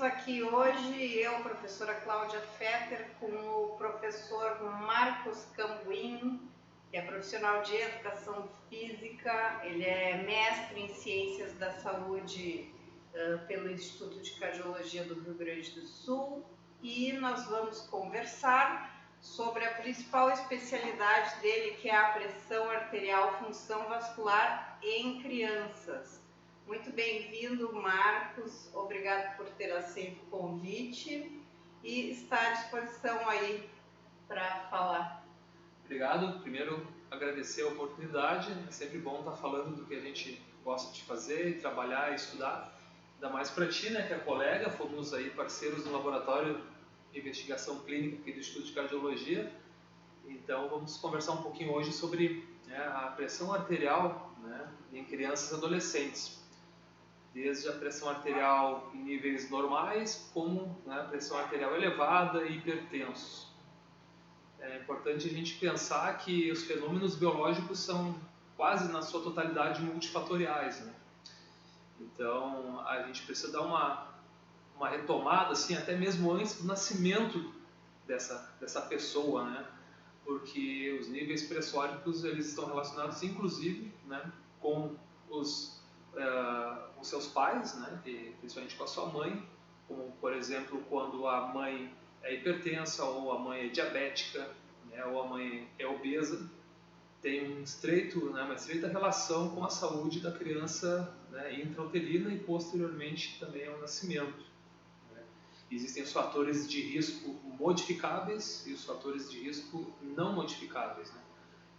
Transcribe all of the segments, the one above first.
aqui hoje, eu, professora Cláudia Fetter, com o professor Marcos Cambuim, que é profissional de educação física, ele é mestre em ciências da saúde pelo Instituto de Cardiologia do Rio Grande do Sul, e nós vamos conversar sobre a principal especialidade dele, que é a pressão arterial, função vascular em crianças. Muito bem-vindo, Marcos, obrigado por ter aceito o convite e está à disposição aí para falar. Obrigado. Primeiro, agradecer a oportunidade. É sempre bom estar falando do que a gente gosta de fazer, e trabalhar e estudar. Ainda mais para ti, né, que é colega, fomos aí parceiros no laboratório de investigação clínica aqui do Instituto de Cardiologia. Então, vamos conversar um pouquinho hoje sobre a pressão arterial, né, em crianças e adolescentes. Desde a pressão arterial em níveis normais, como a pressão arterial elevada e hipertensos. É importante a gente pensar que os fenômenos biológicos são quase na sua totalidade multifatoriais, né? Então, a gente precisa dar uma retomada, assim, até mesmo antes do nascimento dessa pessoa, né? Porque os níveis pressóricos eles estão relacionados, inclusive, né, com os seus pais, né, e principalmente com a sua mãe, como, por exemplo, quando a mãe é hipertensa, ou a mãe é diabética, né, ou a mãe é obesa, tem uma estreita relação com a saúde da criança, né, intrauterina e posteriormente também ao nascimento. Né. Existem os fatores de risco modificáveis e os fatores de risco não modificáveis. Né.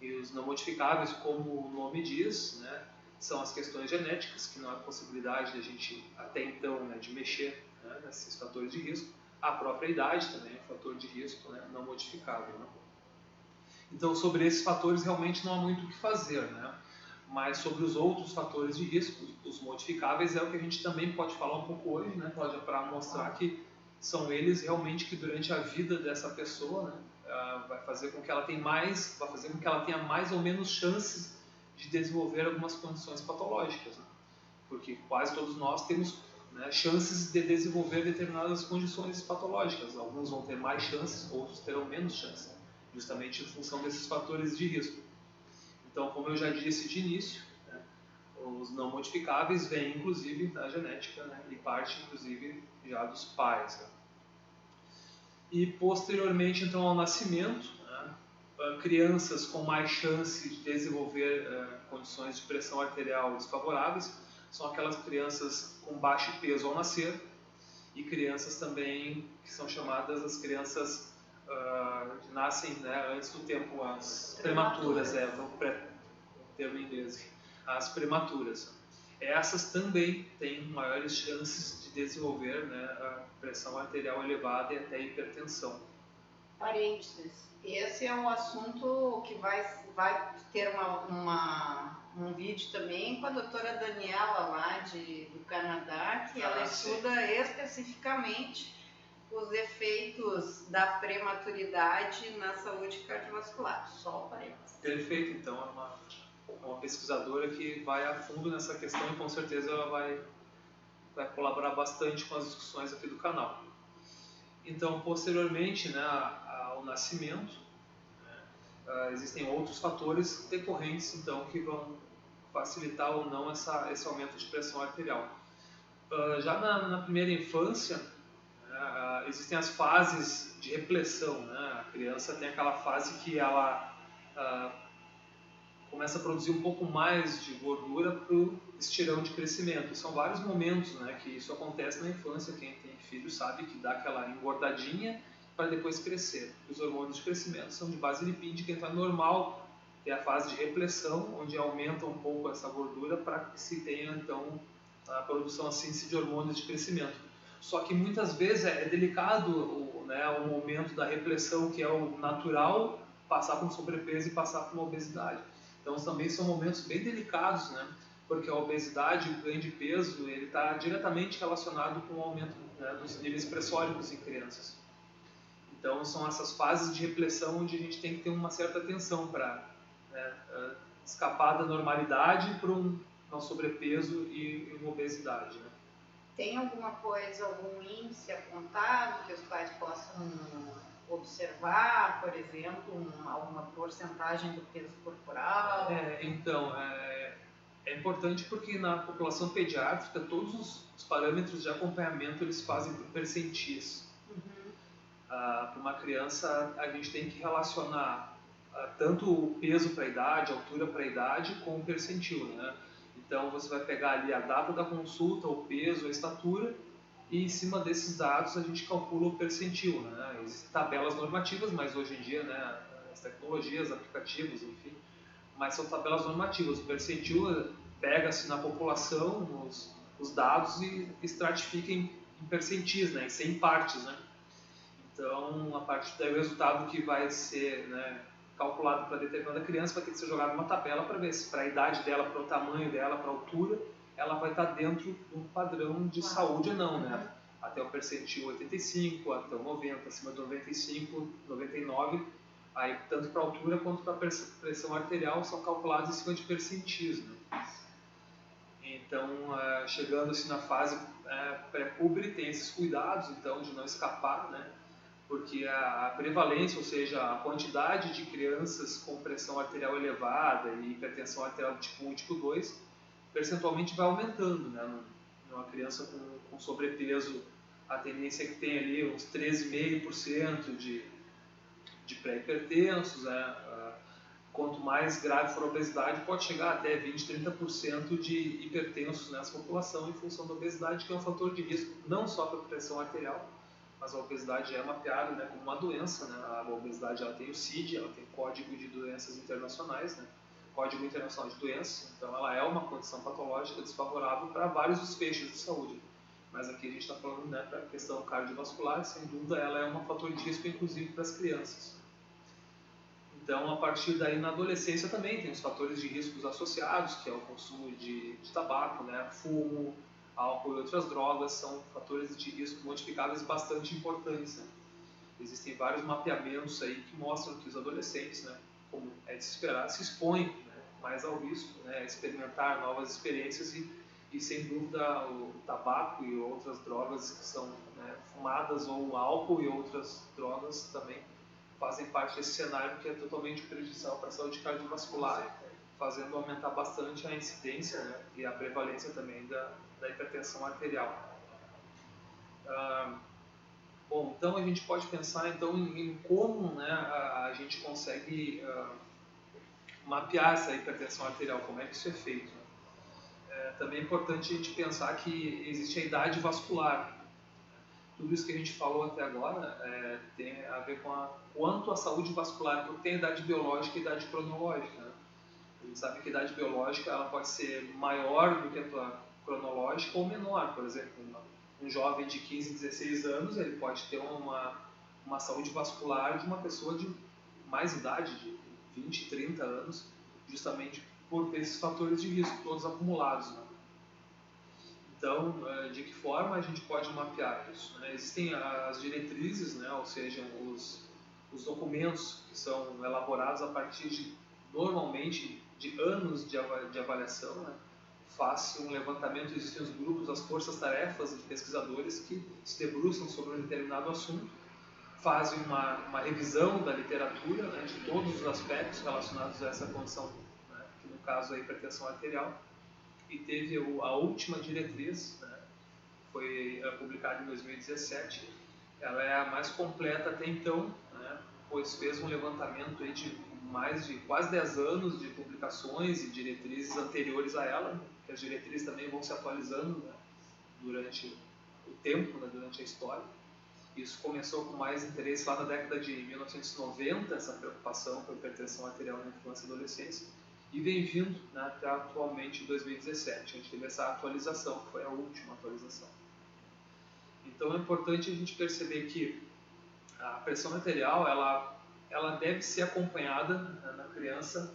E os não modificáveis, como o nome diz, né, são as questões genéticas, que não há possibilidade de a gente, até então, né, de mexer, né, nesses fatores de risco. A própria idade também é um fator de risco, né, não modificável. Né? Então, sobre esses fatores, realmente não há muito o que fazer. Né? Mas sobre os outros fatores de risco, os modificáveis, é o que a gente também pode falar um pouco hoje, né, Cláudia, para mostrar que são eles realmente que durante a vida dessa pessoa, né, vai fazer com que ela tenha mais ou menos chances de desenvolver algumas condições patológicas, né? Porque quase todos nós temos, né, chances de desenvolver determinadas condições patológicas. Alguns vão ter mais chances, outros terão menos chances, justamente em função desses fatores de risco. Então, como eu já disse de início, né, os não modificáveis vêm inclusive da genética, né, e parte inclusive já dos pais. Né? E posteriormente então ao nascimento, crianças com mais chance de desenvolver condições de pressão arterial desfavoráveis são aquelas crianças com baixo peso ao nascer e crianças também que são chamadas as crianças que nascem, né, antes do tempo, as prematuras, o termo em inglês, as prematuras. Essas também têm maiores chances de desenvolver, né, a pressão arterial elevada e até hipertensão. Parênteses. Esse é um assunto que vai ter um vídeo também com a doutora Daniela lá do Canadá, que ela estuda especificamente os efeitos da prematuridade na saúde cardiovascular. Só parênteses. Perfeito, então é uma pesquisadora que vai a fundo nessa questão e com certeza ela vai colaborar bastante com as discussões aqui do canal. Então, posteriormente, né, ao nascimento, né, existem outros fatores decorrentes, então, que vão facilitar ou não esse aumento de pressão arterial. Já na primeira infância, existem as fases de repressão. Né? A criança tem aquela fase que ela começa a produzir um pouco mais de gordura para o estirão de crescimento. São vários momentos, né, que isso acontece na infância. Quem tem filho sabe que dá aquela engordadinha para depois crescer. Os hormônios de crescimento são de base lipídica, então é normal ter a fase de repressão, onde aumenta um pouco essa gordura para que se tenha então a produção assim de hormônios de crescimento. Só que muitas vezes é delicado o momento da repressão, que é o natural, passar por um sobrepeso e passar por uma obesidade. Então também são momentos bem delicados, né? Porque a obesidade, o ganho de peso, ele está diretamente relacionado com o aumento, né, dos níveis pressóricos em crianças. Então são essas fases de repressão onde a gente tem que ter uma certa atenção para escapar da normalidade para um sobrepeso e uma obesidade. Né? Tem alguma coisa, algum índice apontado que os pais possam observar, por exemplo, alguma porcentagem do peso corporal? É importante porque na população pediátrica todos os parâmetros de acompanhamento eles fazem por percentis. Para uma criança a gente tem que relacionar tanto o peso para a idade, a altura para a idade com o percentil, né? Então você vai pegar ali a data da consulta, o peso, a estatura e em cima desses dados a gente calcula o percentil, né? Existem tabelas normativas, mas hoje em dia, né, as tecnologias, aplicativos, enfim, mas são tabelas normativas. O percentil pega-se na população os dados e estratifica em percentis, né, em 100 partes, né? Então, a partir daí o resultado que vai ser, né, calculado para determinada criança vai ter que ser jogado numa tabela para ver se para a idade dela, para o tamanho dela, para a altura, ela vai estar dentro de um padrão de saúde ou não, né? Até o percentil 85, até o 90, acima do 95, 99, aí tanto para a altura quanto para a pressão arterial são calculados em cima de percentis, né? Então, chegando assim na fase pré-puber, tem esses cuidados, então, de não escapar, né? Porque a prevalência, ou seja, a quantidade de crianças com pressão arterial elevada e hipertensão arterial tipo 1 e tipo 2, percentualmente vai aumentando, né? Numa criança com sobrepeso, a tendência é que tem ali uns 13,5% de pré-hipertensos, né? Quanto mais grave for a obesidade, pode chegar até 20, 30% de hipertensos nessa população em função da obesidade, que é um fator de risco não só para a pressão arterial, mas a obesidade é mapeada, né, como uma doença, né? A obesidade ela tem o CID, ela tem Código de Doenças Internacionais, né? Código Internacional de Doenças, então ela é uma condição patológica desfavorável para vários desfechos de saúde. Mas aqui a gente está falando, né, para a questão cardiovascular, sem dúvida ela é um fator de risco inclusive para as crianças. Então, a partir daí, na adolescência também tem os fatores de riscos associados, que é o consumo de tabaco, né, fumo, álcool e outras drogas, são fatores de risco modificáveis bastante importantes, né? Existem vários mapeamentos aí que mostram que os adolescentes, né, como é de se esperar, se expõem, né, mais ao risco, né, a experimentar novas experiências e sem dúvida o tabaco e outras drogas que são, né, fumadas ou o álcool e outras drogas também fazem parte desse cenário que é totalmente prejudicial para a saúde cardiovascular, fazendo aumentar bastante a incidência, né, e a prevalência também da hipertensão arterial. Bom, então a gente pode pensar então em como, né, a gente consegue mapear essa hipertensão arterial, como é que isso é feito. Também é importante a gente pensar que existe a idade vascular. Tudo isso que a gente falou até agora tem a ver com quanto a saúde vascular, porque tem a idade biológica e a idade cronológica, né? A gente sabe que a idade biológica ela pode ser maior do que a tua cronológica ou menor. Por exemplo, um jovem de 15, 16 anos ele pode ter uma saúde vascular de uma pessoa de mais idade, de 20, 30 anos, justamente por ter esses fatores de risco todos acumulados, né? Então, de que forma a gente pode mapear isso, né? Existem as diretrizes, né? Ou seja, os documentos que são elaborados a partir de, normalmente, de anos de avaliação, né? Faz-se um levantamento, existem os grupos, as forças-tarefas de pesquisadores que se debruçam sobre um determinado assunto, fazem uma revisão da literatura, né? De todos os aspectos relacionados a essa condição, né? Que no caso é a hipertensão arterial, e teve a última diretriz, né, foi publicada em 2017, ela é a mais completa até então, né, pois fez um levantamento aí de mais de quase 10 anos de publicações e diretrizes anteriores a ela, que as diretrizes também vão se atualizando, né, durante o tempo, né, durante a história. Isso começou com mais interesse lá na década de 1990, essa preocupação com a hipertensão arterial na infância e adolescência, e vem vindo, né, até atualmente em 2017. A gente teve essa atualização, que foi a última atualização. Então é importante a gente perceber que a pressão arterial ela deve ser acompanhada, né, na criança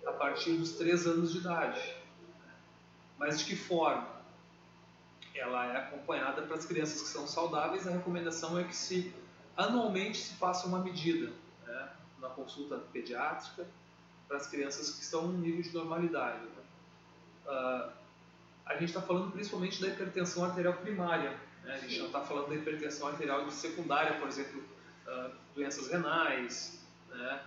a partir dos 3 anos de idade. Mas de que forma? Ela é acompanhada para as crianças que são saudáveis. A recomendação é que anualmente se faça uma medida, né, na consulta pediátrica, para as crianças que estão no nível de normalidade, né? A a gente está falando principalmente da hipertensão arterial primária, né? A gente não está falando da hipertensão arterial secundária, por exemplo, doenças renais, né?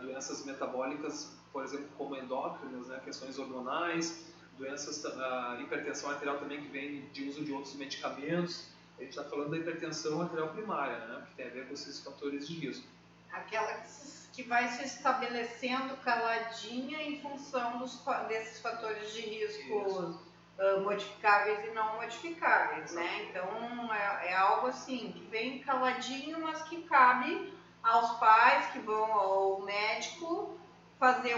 Doenças metabólicas, por exemplo, como endócrinas, né? Questões hormonais, doenças, hipertensão arterial também que vem de uso de outros medicamentos. A gente está falando da hipertensão arterial primária, né? Que tem a ver com esses fatores de risco. Aquela que vai se estabelecendo caladinha em função desses fatores de risco modificáveis e não modificáveis, né? Então é algo assim que vem caladinho, mas que cabe aos pais que vão ao médico fazer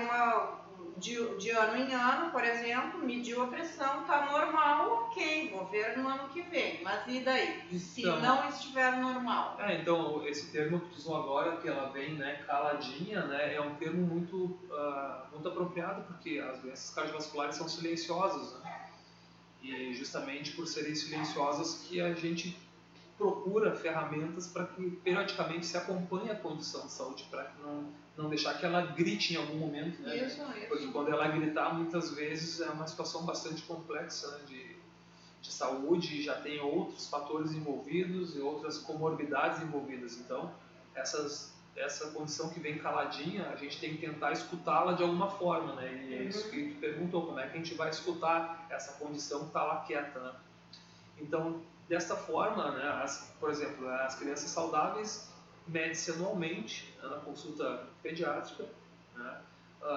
de ano em ano, por exemplo, mediu a pressão, está normal, ok, vou ver no ano que vem. Mas e daí? Então, se não estiver normal? Então, esse termo que tu usou agora, que ela vem, né, caladinha, né, é um termo muito apropriado, porque as doenças cardiovasculares são silenciosas, né? E justamente por serem silenciosas que a gente procura ferramentas para que periodicamente se acompanhe a condição de saúde, para que não deixar que ela grite em algum momento, né? Isso. Porque quando ela gritar, muitas vezes é uma situação bastante complexa, né, de saúde, já tem outros fatores envolvidos e outras comorbidades envolvidas. Então, essa condição que vem caladinha, a gente tem que tentar escutá-la de alguma forma, né? E é isso que tu perguntou, como é que a gente vai escutar essa condição que está lá quieta, né? Então, desta forma, né, por exemplo, as crianças saudáveis medem-se anualmente, né, na consulta pediátrica, né?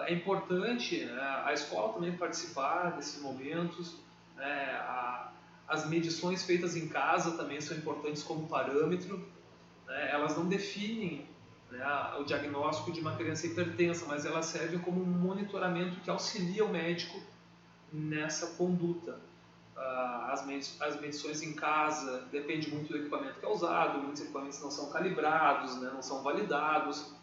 É importante, né, a escola também participar desses momentos, né? As medições feitas em casa também são importantes como parâmetro, né? Elas não definem, né, o diagnóstico de uma criança hipertensa, mas elas servem como um monitoramento que auxilia o médico nessa conduta. As medições em casa depende muito do equipamento que é usado, muitos equipamentos não são calibrados, né, não são validados,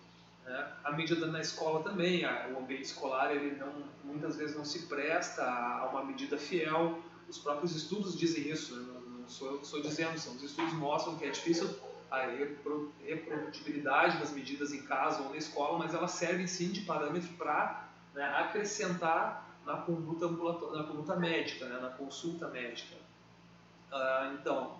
né? A medida na escola também, o ambiente escolar ele muitas vezes não se presta a uma medida fiel. Os próprios estudos dizem isso, né? Não sou eu que estou dizendo, os estudos mostram que é difícil a reprodutibilidade das medidas em casa ou na escola, mas elas servem sim de parâmetro para, né, acrescentar na conduta médica, né, na consulta médica. Então,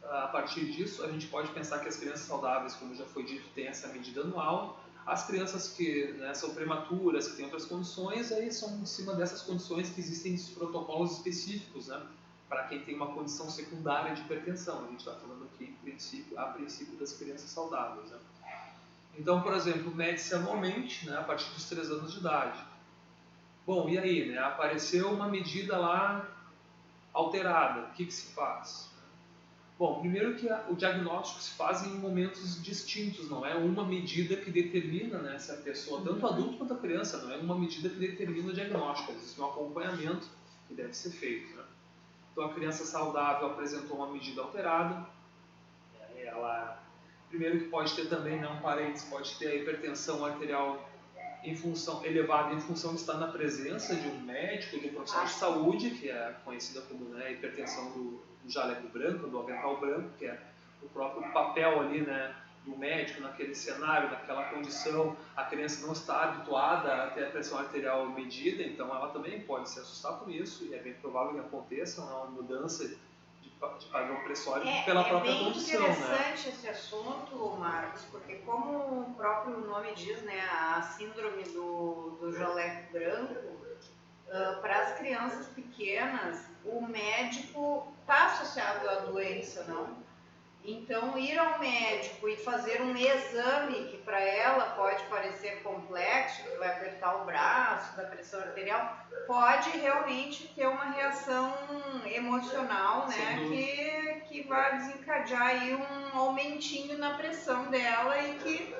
a partir disso, a gente pode pensar que as crianças saudáveis, como já foi dito, têm essa medida anual. As crianças que, né, são prematuras, que têm outras condições, aí são em cima dessas condições que existem esses protocolos específicos, né, para quem tem uma condição secundária de hipertensão. A gente está falando aqui, a princípio, das crianças saudáveis, né. Então, por exemplo, mede-se anualmente, né, a partir dos 3 anos de idade. Bom, e aí, né? Apareceu uma medida lá alterada, o que se faz? Bom, primeiro que o diagnóstico se faz em momentos distintos, não é uma medida que determina, né, se a pessoa, tanto adulto quanto a criança, não é uma medida que determina o diagnóstico, existe um acompanhamento que deve ser feito, né? Então a criança saudável apresentou uma medida alterada, ela, primeiro que pode ter também, né, um parênteses, pode ter a hipertensão arterial elevada em função de estar na presença de um médico, de um profissional de saúde, que é conhecida como, né, hipertensão do jaleco branco, do avental branco, que é o próprio papel ali, né, do médico naquele cenário, naquela condição. A criança não está habituada a ter a pressão arterial medida, então ela também pode se assustar com isso, e é bem provável que aconteça uma mudança de padrão pressório pela própria condição. É bem interessante esse assunto, Marcos, porque como o próprio nome diz, né, a síndrome do jaleco branco, para as crianças pequenas, o médico está associado à doença, não? Então, ir ao médico e fazer um exame que para ela pode parecer complexo, que vai apertar o braço da pressão arterial, pode realmente ter uma reação emocional, né, que vai desencadear aí um aumentinho na pressão dela e que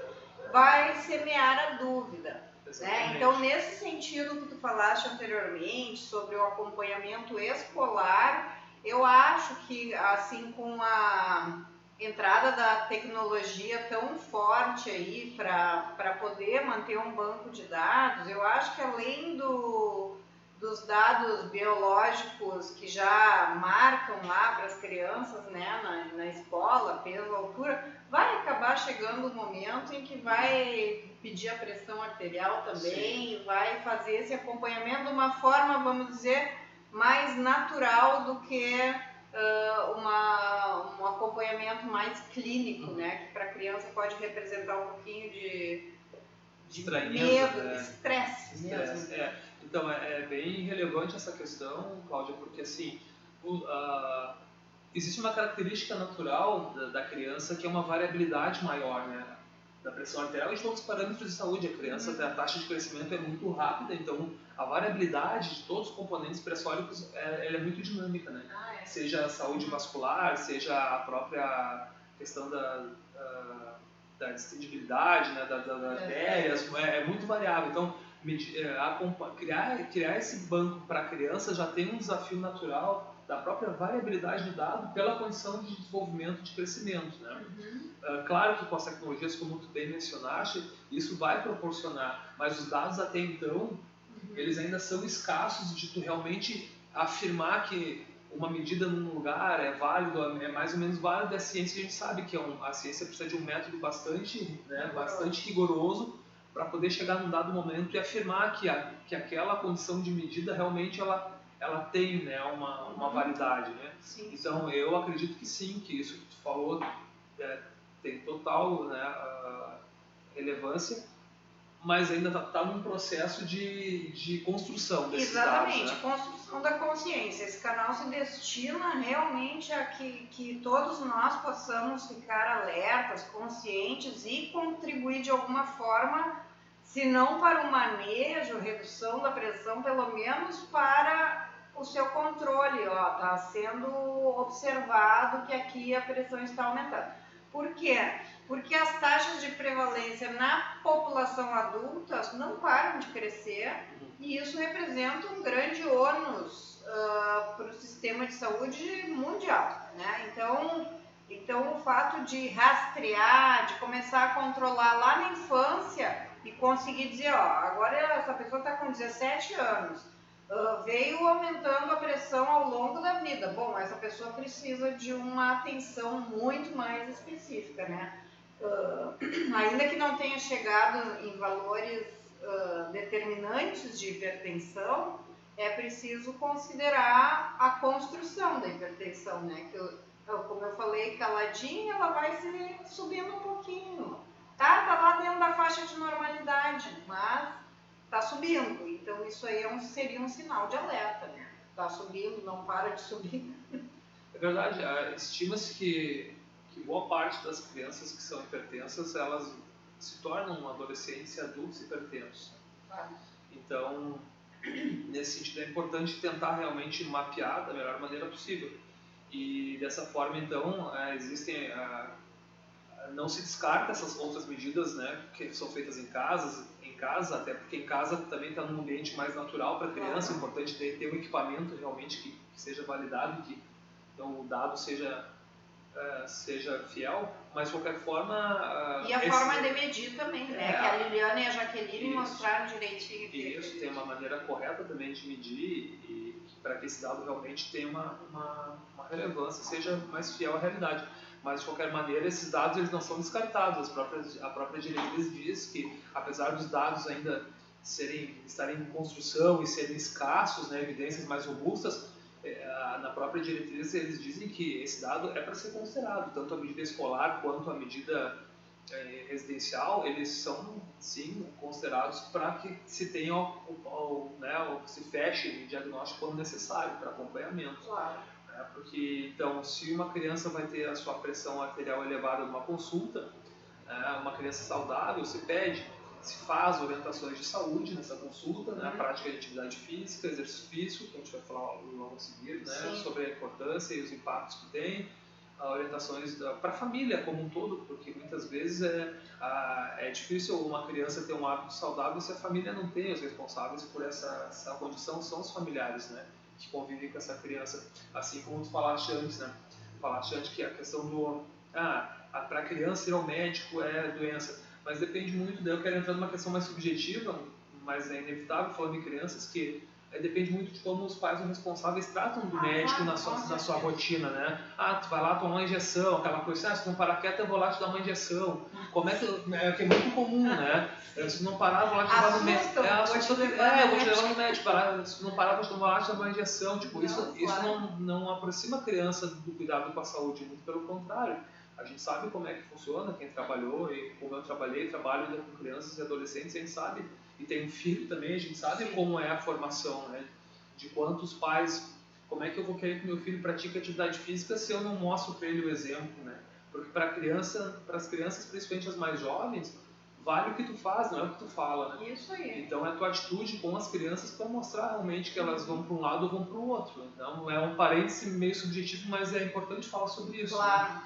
vai semear a dúvida. Né? Então, nesse sentido que tu falaste anteriormente sobre o acompanhamento escolar, eu acho que, assim, com a entrada da tecnologia tão forte aí para poder manter um banco de dados, eu acho que além dos dados biológicos que já marcam lá para as crianças, né, na escola, peso, altura, vai acabar chegando um momento em que vai pedir a pressão arterial também, vai fazer esse acompanhamento de uma forma, vamos dizer, mais natural do que um acompanhamento mais clínico, né? Que para a criança pode representar um pouquinho de medo, estresse mesmo. Então é bem relevante essa questão, Cláudia, porque assim, existe uma característica natural da criança que é uma variabilidade maior, né? Da pressão arterial e de todos os parâmetros de saúde. A criança, a taxa de crescimento é muito rápida, então a variabilidade de todos os componentes pressóricos ela é muito dinâmica, né? Seja a saúde vascular, seja a própria questão da distendibilidade, né? das artérias, é muito variável. Então, criar esse banco para a criança já tem um desafio natural da própria variabilidade do dado pela condição de desenvolvimento de crescimento, né? Claro que com as tecnologias, como tu bem mencionaste, isso vai proporcionar, mas os dados até então, eles ainda são escassos de tu realmente afirmar que uma medida num lugar é válido, é mais ou menos válido. A ciência, a gente sabe que a ciência precisa de um método bastante rigoroso para poder chegar num dado momento e afirmar que aquela condição de medida realmente ela tem, né, uma validade, né? Sim, então eu acredito que sim, que isso que tu falou tem total, né, relevância, mas ainda está num processo de construção desses dados. Exatamente, né? Construção da consciência. Esse canal se destina realmente a que todos nós possamos ficar alertas, conscientes e contribuir de alguma forma, se não para o manejo, redução da pressão, pelo menos para o seu controle. Está sendo observado que aqui a pressão está aumentando. Por quê? Porque as taxas de prevalência na população adulta não param de crescer e isso representa um grande ônus para o sistema de saúde mundial, né? Então, o fato de rastrear, de começar a controlar lá na infância e conseguir dizer, agora essa pessoa está com 17 anos, veio aumentando a pressão ao longo da vida. Bom, essa pessoa precisa de uma atenção muito mais específica, né? Ainda que não tenha chegado em valores determinantes de hipertensão, é preciso considerar a construção da hipertensão, né? Como eu falei, caladinha, ela vai se subindo um pouquinho. Tá lá dentro da faixa de normalidade, mas tá subindo. Então isso aí seria um sinal de alerta, né? Tá subindo, não para de subir. É verdade, estima-se que boa parte das crianças que são hipertensas, elas se tornam adolescentes e adultos hipertensos. Então, nesse sentido, é importante tentar realmente mapear da melhor maneira possível. E dessa forma, então, existem... não se descarta essas outras medidas, né, que são feitas em casa, até porque em casa também está num ambiente mais natural para a criança. É importante ter um equipamento realmente que seja validado e que então, o dado seja fiel, mas de qualquer forma... E a forma de medir também, né? Que a Liliana e a Jaqueline mostraram direitinho aqui. Isso, tem uma maneira correta também de medir e para que esse dado realmente tenha uma relevância, seja mais fiel à realidade. Mas, de qualquer maneira, esses dados eles não são descartados. A própria diretriz diz que, apesar dos dados ainda estarem em construção e serem escassos, né, evidências mais robustas, na própria diretriz eles dizem que esse dado é para ser considerado, tanto a medida escolar quanto a medida residencial, eles são sim considerados para que se tenha se feche o diagnóstico quando necessário para acompanhamento. Claro. Porque então, se uma criança vai ter a sua pressão arterial elevada numa consulta, uma criança saudável, se pede, se faz orientações de saúde nessa consulta, né, a prática de atividade física, exercício físico, que a gente vai falar logo a seguir, né, sobre a importância e os impactos que tem, orientações para a família como um todo, porque muitas vezes é difícil uma criança ter um hábito saudável se a família não tem. Os responsáveis por essa condição são os familiares, né, que convivem com essa criança, assim como tu falaste antes, né, que a questão do para a criança ir ao médico é doença, mas depende muito. Daí eu quero entrar numa questão mais subjetiva, mas é inevitável falando em crianças que Aí depende muito de como os pais ou responsáveis tratam do médico na sua rotina, né? Ah, tu vai lá tomar uma injeção, aquela coisa, se tu não parar quieto eu vou lá te dar uma injeção. Como é que é muito comum, né? Se não parar, eu vou lá te levar no médico. Eu vou te levar no médico. Se não parar, eu vou lá te dar uma injeção. Tipo, isso não aproxima a criança do cuidado com a saúde, muito pelo contrário. A gente sabe como é que funciona, quem trabalhou, e como eu trabalho ainda com crianças e adolescentes, a gente sabe, e tem um filho também, a gente sabe como é a formação, né? De quantos pais, como é que eu vou querer que meu filho pratique atividade física se eu não mostro para ele o exemplo, né? Porque para as crianças, principalmente as mais jovens, vale o que tu faz, não é o que tu fala, né? Isso aí. Então é a tua atitude com as crianças para mostrar realmente que elas vão para um lado ou vão para o outro. Então é um parêntese meio subjetivo, mas é importante falar sobre isso. Claro. Né?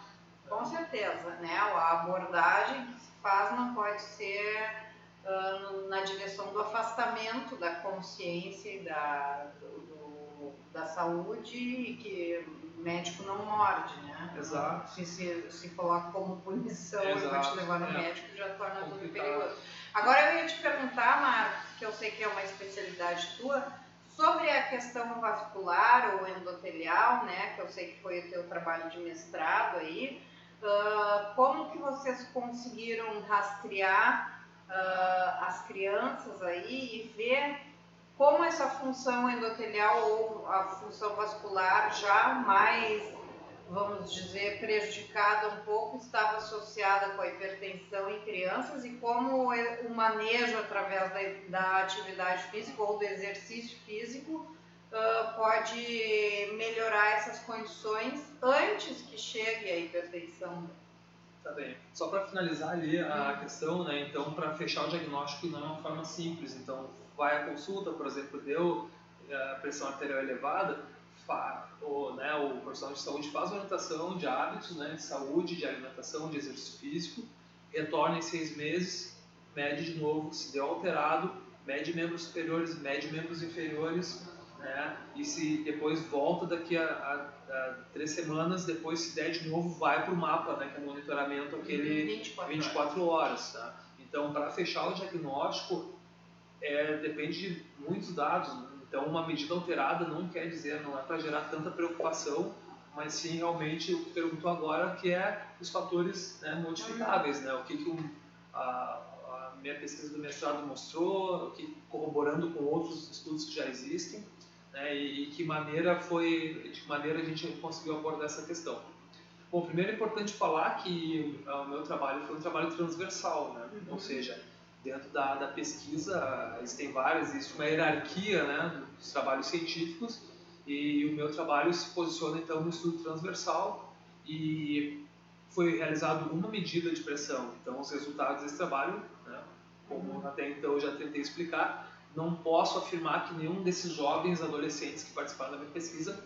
Com certeza, né? A abordagem que se faz não pode ser na direção do afastamento da consciência e da saúde, e que o médico não morde, né? Exato. Se coloca como punição, Exato. Eu vou te levar no médico, já torna Complicado. tudo perigoso. Agora eu ia te perguntar, Marcos, que eu sei que é uma especialidade tua, sobre a questão vascular ou endotelial, né? Que eu sei que foi o teu trabalho de mestrado aí. Como que vocês conseguiram rastrear as crianças aí e ver como essa função endotelial ou a função vascular já mais, vamos dizer, prejudicada um pouco, estava associada com a hipertensão em crianças, e como o manejo através da atividade física ou do exercício físico pode melhorar essas condições antes que chegue a hipertensão. Tá bem. Só para finalizar ali a questão, né? Então, para fechar o diagnóstico não é uma forma simples. Então, vai à consulta, por exemplo, deu pressão arterial elevada, o profissional de saúde faz orientação de hábitos, né? De saúde, de alimentação, de exercício físico, retorna em 6 meses, mede de novo, se deu alterado, mede membros superiores, mede membros inferiores, né? E se depois volta daqui a 3 semanas, depois se der de novo, vai para o mapa, né? Que é o monitoramento aquele 24 horas. Tá? Então, para fechar o diagnóstico, depende de muitos dados. Né? Então, uma medida alterada não quer dizer, não é para gerar tanta preocupação, mas sim realmente o que perguntou agora, que é os fatores, né, modificáveis, né? O que a minha pesquisa do mestrado mostrou, corroborando com outros estudos que já existem, né, e de que maneira a gente conseguiu abordar essa questão. Bom, primeiro é importante falar que o meu trabalho foi um trabalho transversal, né? Ou seja, dentro da pesquisa existe uma hierarquia, né, dos trabalhos científicos, e o meu trabalho se posiciona então no estudo transversal, e foi realizado uma medida de pressão. Então os resultados desse trabalho, né, como até então eu já tentei explicar, não posso afirmar que nenhum desses jovens adolescentes que participaram da minha pesquisa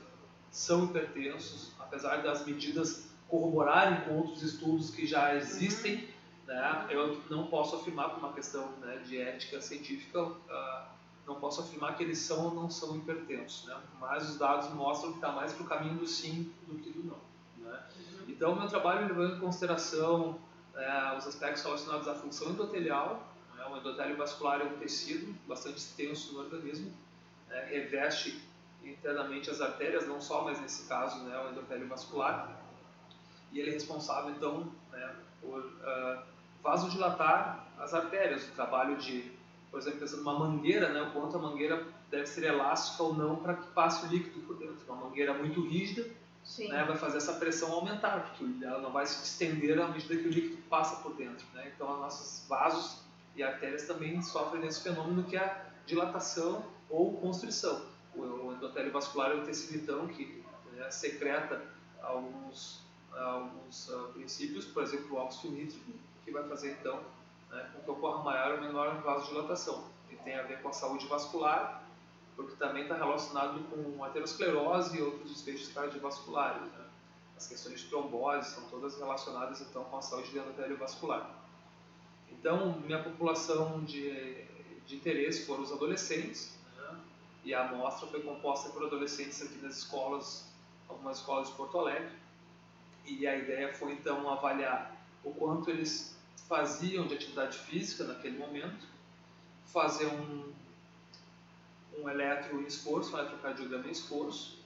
são hipertensos, apesar das medidas corroborarem com outros estudos que já existem, né? Eu não posso afirmar, por uma questão, né, de ética científica, não posso afirmar que eles são ou não são hipertensos, né? Mas os dados mostram que está mais para o caminho do sim do que do não, né? Então, o meu trabalho levando em consideração os aspectos relacionados à função endotelial. O endotélio vascular é um tecido bastante extenso no organismo, reveste internamente as artérias, não só, mas nesse caso, né, o endotélio vascular, e ele é responsável, então, né, por vasodilatar as artérias. O trabalho de, por exemplo, pensando numa mangueira, né, o quanto a mangueira deve ser elástica ou não para que passe o líquido por dentro. Uma mangueira muito rígida, né, vai fazer essa pressão aumentar, porque ela não vai se estender à medida que o líquido passa por dentro, né? Então, os nossos vasos e artérias também sofrem desse fenômeno que é a dilatação ou constrição. O endotélio vascular é um tecido, então, que secreta alguns princípios, por exemplo, o óxido nítrico, que vai fazer, então, né, com que ocorra maior ou menor vasodilatação. E tem a ver com a saúde vascular, porque também está relacionado com aterosclerose e outros desfechos cardiovasculares. Né? As questões de trombose são todas relacionadas, então, com a saúde do endotélio vascular. Então, minha população de interesse foram os adolescentes, né? E a amostra foi composta por adolescentes aqui nas escolas, algumas escolas de Porto Alegre, e a ideia foi então avaliar o quanto eles faziam de atividade física naquele momento, fazer um eletro em esforço, um eletrocardiograma em esforço,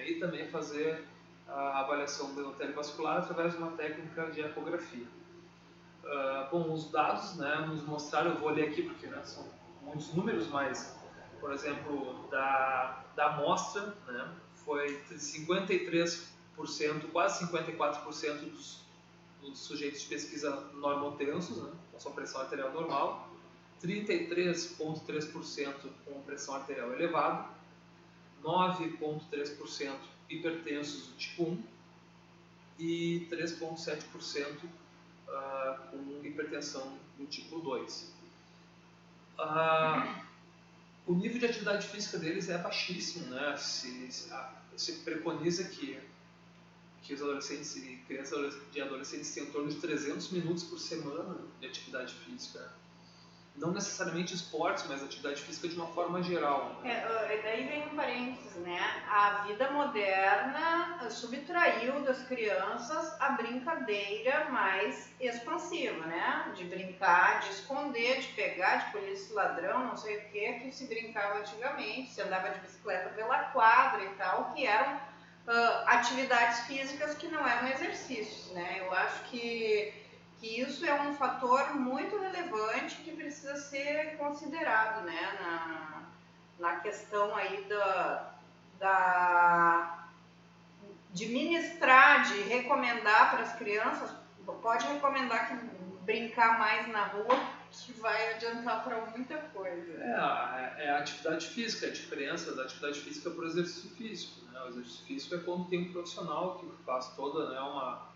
e também fazer a avaliação do endotélio vascular através de uma técnica de ecografia. Bom, os dados, né, nos mostraram, eu vou ler aqui porque, né, são muitos números, mas, por exemplo, da amostra, né, foi 53%, quase 54% dos sujeitos de pesquisa normotensos, né, com sua pressão arterial normal, 33,3% com pressão arterial elevada, 9,3% hipertensos do tipo 1 e 3,7% com hipertensão do tipo 2. O nível de atividade física deles é baixíssimo, né? Se preconiza que os adolescentes e crianças e adolescentes têm em torno de 300 minutos por semana de atividade física. Não necessariamente esportes, mas atividade física de uma forma geral. Daí vem um parênteses, né? A vida moderna subtraiu das crianças a brincadeira mais expansiva, né? De brincar, de esconder, de pegar, de polícia ladrão, não sei o que se brincava antigamente, se andava de bicicleta pela quadra e tal, que eram atividades físicas que não eram exercícios, né? Eu acho que isso é um fator muito relevante que precisa ser considerado, né, na questão aí de ministrar, de recomendar para as crianças. Pode recomendar que brincar mais na rua, que vai adiantar para muita coisa. É a atividade física, a diferença da atividade física para o exercício físico, né? O exercício físico é quando tem um profissional que faz toda, né, uma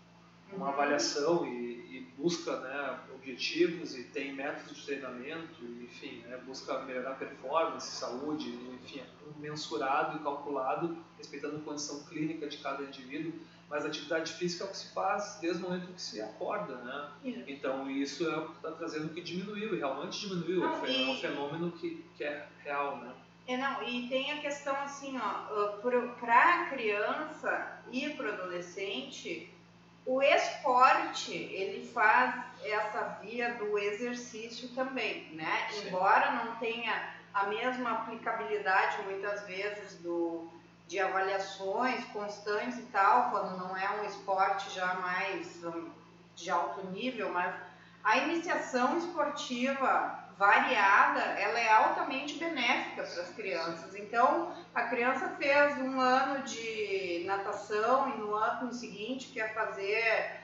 avaliação e busca, né, objetivos e tem métodos de treinamento, enfim, né, busca melhorar a performance, saúde, enfim, é mensurado e calculado, respeitando a condição clínica de cada indivíduo, mas a atividade física é o que se faz desde o momento que se acorda, né? Então isso é o que está trazendo que diminuiu, e realmente diminuiu, é um fenômeno que é real, né? E tem a questão assim, para a criança e para o adolescente, o esporte, ele faz essa via do exercício também, né? Sim. Embora não tenha a mesma aplicabilidade, muitas vezes, de avaliações constantes e tal, quando não é um esporte já mais de alto nível, mas a iniciação esportiva variada, ela é altamente benéfica para as crianças. Então, a criança fez um ano de natação e no ano seguinte quer fazer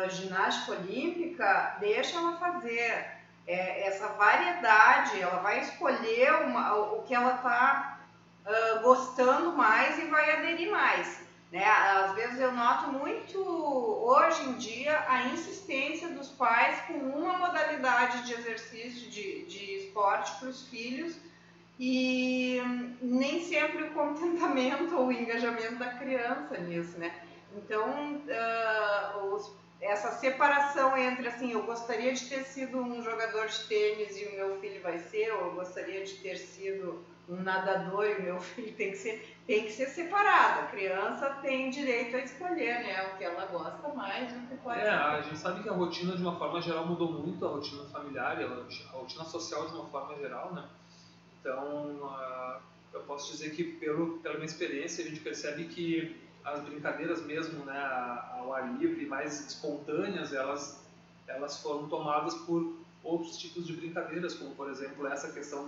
ginástica olímpica, deixa ela fazer. Essa variedade, ela vai escolher o que ela está gostando mais e vai aderir mais. Né? Às vezes eu noto muito, hoje em dia, a insistência dos pais com uma modalidade de exercício, de esporte para os filhos, e nem sempre o contentamento ou o engajamento da criança nisso, né? Então, essa separação entre, assim, eu gostaria de ter sido um jogador de tênis e o meu filho vai ser, ou eu gostaria de ter sido um nadador e o meu filho tem que ser separado. A criança tem direito a escolher, né, o que ela gosta mais e o que pode ser. A gente sabe que a rotina, de uma forma geral, mudou muito, a rotina familiar, a rotina social, de uma forma geral, né? Então, eu posso dizer que, pela minha experiência, a gente percebe que as brincadeiras mesmo, né, ao ar livre, mais espontâneas, elas foram tomadas por outros tipos de brincadeiras, como, por exemplo, essa questão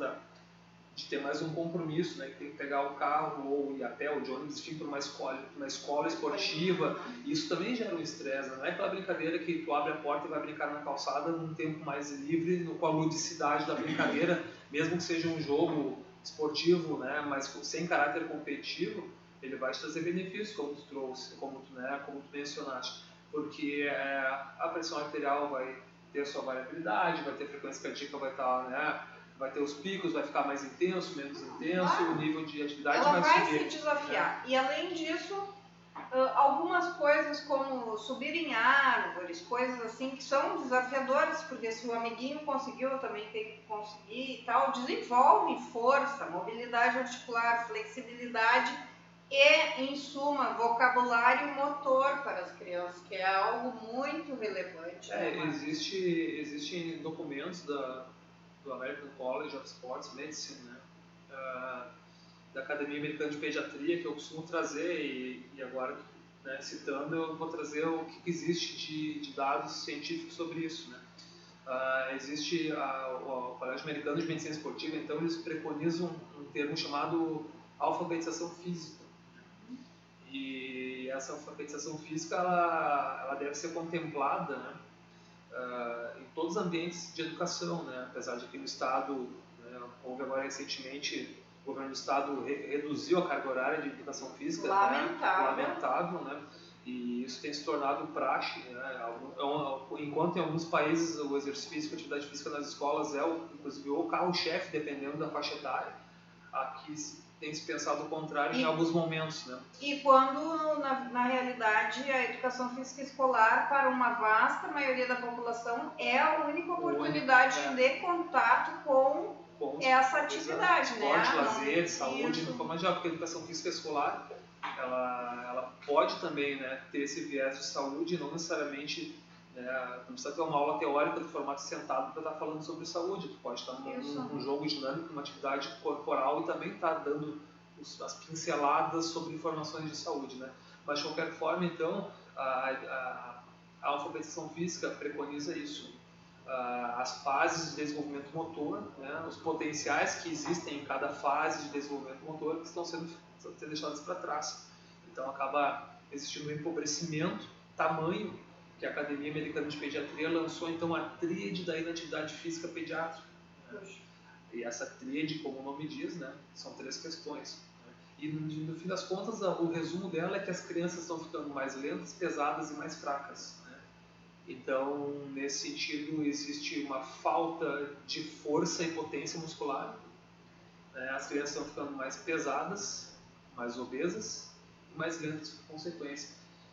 de ter mais um compromisso, né, que tem que pegar o carro ou ir a pé ou de ônibus, enfim, para uma escola esportiva. Isso também gera um estresse, não é aquela brincadeira que tu abre a porta e vai brincar na calçada num tempo mais livre, com a ludicidade da brincadeira, mesmo que seja um jogo esportivo, né, mas sem caráter competitivo, ele vai te trazer benefícios, como tu trouxe, como tu mencionaste, porque a pressão arterial vai ter a sua variabilidade, vai ter frequência cardíaca, vai estar, né, vai ter os picos, vai ficar mais intenso, menos intenso, o nível de atividade vai subir. Ela vai se desafiar. E além disso, algumas coisas como subir em árvores, coisas assim que são desafiadoras, porque se o amiguinho conseguiu, eu também tenho que conseguir e tal, desenvolvem força, mobilidade articular, flexibilidade e, em suma, vocabulário motor para as crianças, que é algo muito relevante. Existem documentos do American College of Sports Medicine, né, da Academia Americana de Pediatria, que eu costumo trazer, e agora, né, citando, eu vou trazer o que existe de dados científicos sobre isso, né? Existe o Colégio Americano de Medicina Esportiva, então eles preconizam um termo chamado alfabetização física. E essa alfabetização física ela deve ser contemplada, né, em todos os ambientes de educação, né? Apesar de que no Estado, né, houve agora recentemente, o governo do Estado reduziu a carga horária de educação física, lamentável, né? Lamentável, né? E isso tem se tornado praxe, né? Enquanto em alguns países o exercício físico, a atividade física nas escolas é, inclusive, o carro-chefe, dependendo da faixa etária, aqui tem se pensado o contrário em alguns momentos, né? E quando, na realidade, a educação física escolar, para uma vasta maioria da população, é a única oportunidade de contato com essa atividade, né? Esporte, lazer, saúde, no forma geral, porque a educação física escolar, ela pode também, né, ter esse viés de saúde, não necessariamente, né, não precisa ter uma aula teórica do formato sentado para estar falando sobre saúde, tu pode estar num jogo dinâmico, numa atividade corporal e também estar dando as pinceladas sobre informações de saúde, né? Mas de qualquer forma, então, a alfabetização física preconiza isso. As fases de desenvolvimento motor, né, os potenciais que existem em cada fase de desenvolvimento motor que estão sendo deixados para trás. Então acaba existindo um empobrecimento tamanho que a Academia Americana de Pediatria lançou então a tríade da inatividade física pediátrica. Né? E essa tríade, como o nome diz, né, são 3 questões. Né? E no fim das contas, o resumo dela é que as crianças estão ficando mais lentas, pesadas e mais fracas. Né? Então, nesse sentido, existe uma falta de força e potência muscular. Né? As crianças estão ficando mais pesadas, mais obesas e mais lentas por consequência.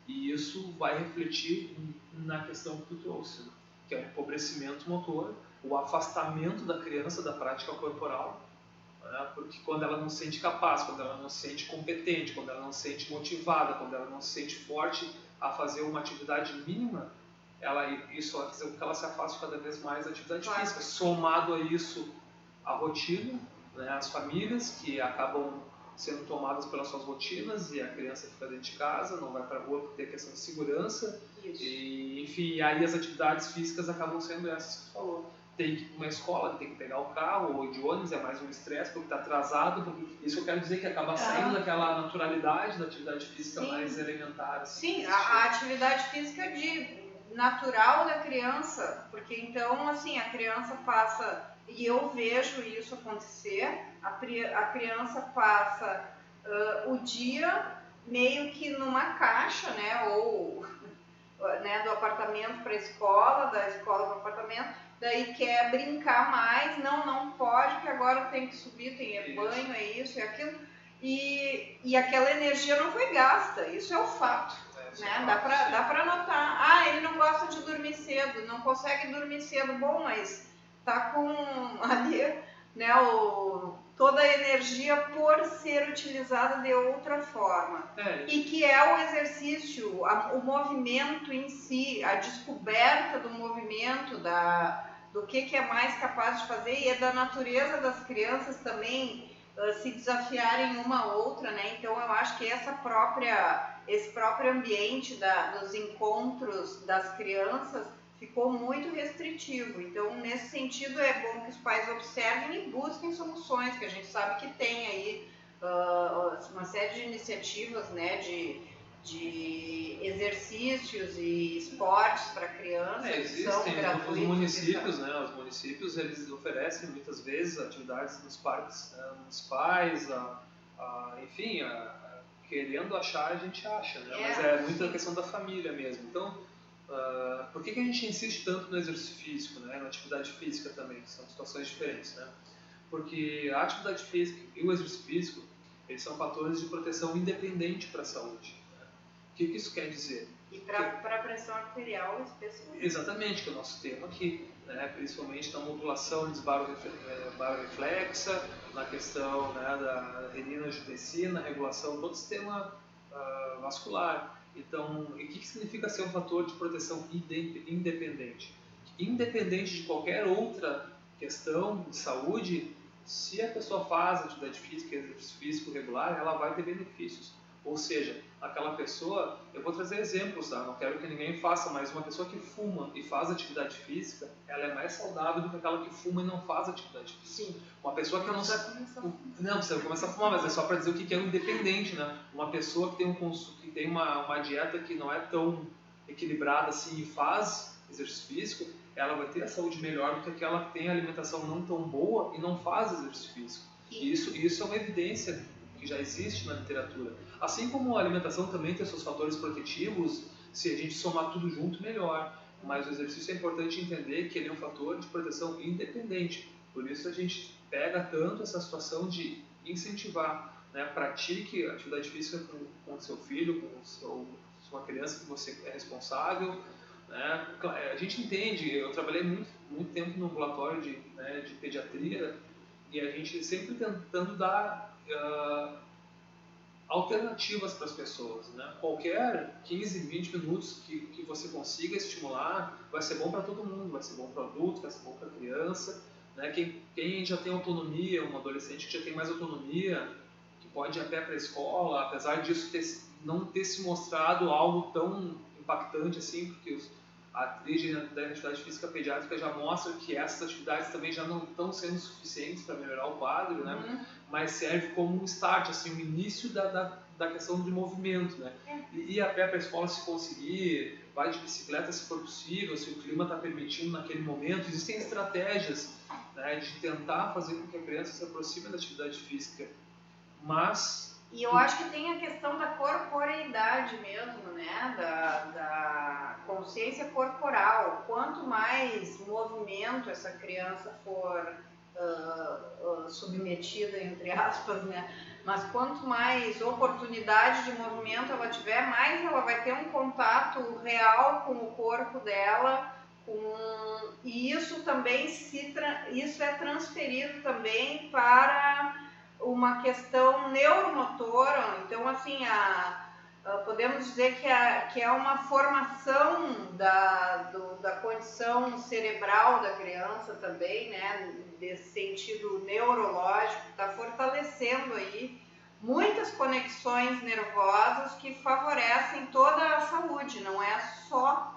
E isso vai refletir na questão que tu trouxe, né? Que é o empobrecimento motor, o afastamento da criança da prática corporal, né? Porque quando ela não se sente capaz, quando ela não se sente competente, quando ela não se sente motivada, quando ela não se sente forte a fazer uma atividade mínima, isso vai fazer com que ela se afaste cada vez mais da atividade física. Somado a isso, a rotina, né? As famílias que acabam sendo tomadas pelas suas rotinas e a criança fica dentro de casa, não vai para a rua porque tem a questão de segurança. E, enfim, aí as atividades físicas acabam sendo essas que tu falou. Tem que ir para uma escola, tem que pegar o carro ou de ônibus, é mais um estresse porque está atrasado. Porque isso eu quero dizer que acaba saindo daquela naturalidade da atividade física mais elementar. Assim, sim, a atividade física natural da criança, porque então assim a criança passa, e eu vejo isso acontecer, a criança passa o dia meio que numa caixa, né, ou né, do apartamento para a escola, da escola para o apartamento, daí quer brincar mais, não pode, porque agora tem que subir, tem banho, é isso, é aquilo, e aquela energia não foi gasta, isso é o fato. Né? Dá para notar. Ele não gosta de dormir cedo, não consegue dormir cedo. Bom, mas tá com ali, né, toda a energia por ser utilizada de outra forma. E que é o exercício, o movimento em si, a descoberta do movimento, do que é mais capaz de fazer, e é da natureza das crianças também se desafiarem uma a outra, né? Então eu acho que esse próprio ambiente dos encontros das crianças ficou muito restritivo. Então, nesse sentido, é bom que os pais observem e busquem soluções, que a gente sabe que tem aí uma série de iniciativas, né, de exercícios e esportes para crianças que são gratuitos. Os municípios, né, os municípios eles oferecem muitas vezes atividades nos parques, né, municipais, enfim, querendo achar, a gente acha, né? Mas é muita questão da família mesmo. Então, por que a gente insiste tanto no exercício físico, né? Na atividade física também, que são situações diferentes, né? Porque a atividade física e o exercício físico, eles são fatores de proteção independente para a saúde. Né? O que isso quer dizer? E para a pressão arterial, especialmente. Exatamente, que é o nosso tema aqui, né? Principalmente na modulação de baroreflexa, na questão, né, da renina-angiotensina, regulação todo o sistema vascular. Então, o que significa ser um fator de proteção independente? Independente de qualquer outra questão de saúde, Se a pessoa faz atividade física e exercício físico regular, ela vai ter benefícios. Ou seja, aquela pessoa, eu vou trazer exemplos, tá? Não quero que ninguém faça, mas uma pessoa que fuma e faz atividade física, ela é mais saudável do que aquela que fuma e não faz atividade física. Sim. Uma pessoa que não precisa começar a fumar, mas é só para dizer o que é um independente, né? Uma pessoa que tem uma dieta que não é tão equilibrada assim e faz exercício físico, ela vai ter a saúde melhor do que aquela que tem a alimentação não tão boa e não faz exercício físico. E isso é uma evidência que já existe na literatura. Assim como a alimentação também tem seus fatores protetivos, se a gente somar tudo junto, melhor. Mas o exercício é importante entender que ele é um fator de proteção independente. Por isso a gente pega tanto essa situação de incentivar, né? Pratique atividade física com o seu filho, com sua criança que você é responsável. Né? A gente entende, eu trabalhei muito tempo no ambulatório de pediatria e a gente sempre tentando dar alternativas para as pessoas, né? Qualquer 15, 20 minutos que você consiga estimular vai ser bom para todo mundo, vai ser bom para o adulto, vai ser bom para a criança, né? Quem já tem autonomia, um adolescente que já tem mais autonomia, que pode ir a pé para a escola, apesar disso não ter se mostrado algo tão impactante assim, porque a atriz da atividade física pediátrica já mostra que essas atividades também já não estão sendo suficientes para melhorar o quadro, né? Mas serve como um start, assim, um início da questão de movimento, né? E ir a pé para a escola se conseguir, vai de bicicleta se for possível, se o clima está permitindo naquele momento. Existem estratégias, né, de tentar fazer com que a criança se aproxime da atividade física, mas... E eu acho que tem a questão da corporeidade mesmo, né? Da consciência corporal. Quanto mais movimento essa criança for submetida, entre aspas, né? Mas quanto mais oportunidade de movimento ela tiver, mais ela vai ter um contato real com o corpo dela, e isso também isso é transferido também para uma questão neuromotora. Então, assim, podemos dizer que é uma formação da condição cerebral da criança também, né? Desse sentido neurológico, está fortalecendo aí muitas conexões nervosas que favorecem toda a saúde, não é só